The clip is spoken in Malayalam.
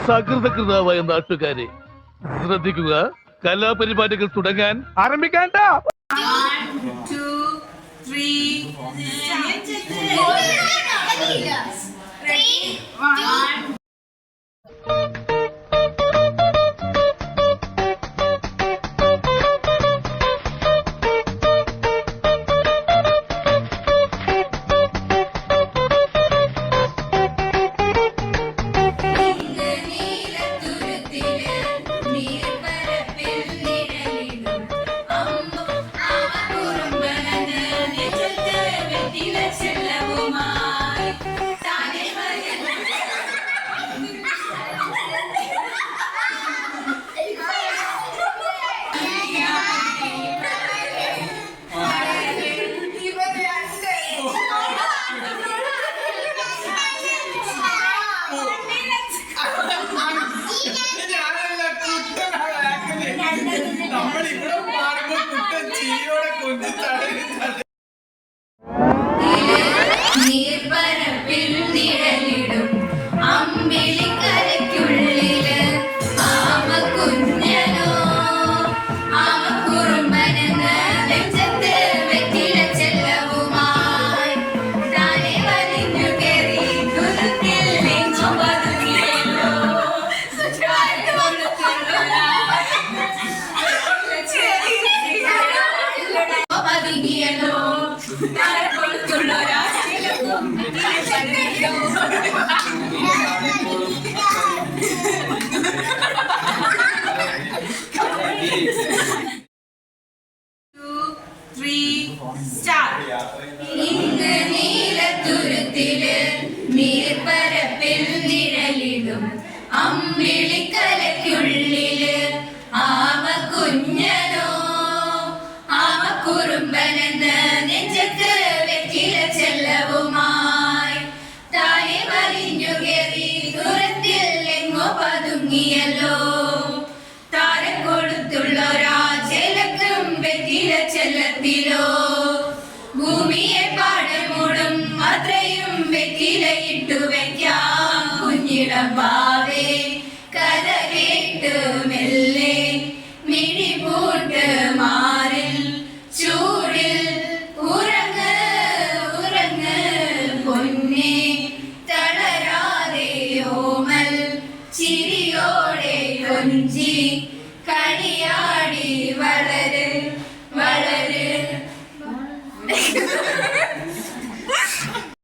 സകൃതകൃതാവായ നാട്ടുകാരെ ശ്രദ്ധിക്കുക, കലാപരിപാടികൾ തുടങ്ങാൻ ആരംഭിക്കാൻ. നീർപ്പരപ്പിൽ നിഴലിടും അമ്പിളിക്കലയ്ക്കുള്ളില് ആമ കുഞ്ഞനോ ആമ കുറുമ്പനെന്ന് നെഞ്ചത്ത് വെറ്റില ചെല്ലവുമായി താനെ വലിഞ്ഞു കയറി ദൂരത്തിൽ എങ്ങോ പതുങ്ങിയല്ലോ. താരം കൊടുത്തുള്ളൊരാ ചെലക്കും വെറ്റില ചെല്ലത്തിലോ ഭൂമിയെ പാടമൂടും അത്രയും വെറ്റിലയിട്ടു വെക്കാം കുഞ്ഞിടം പാവേ കഥ കേട്ടു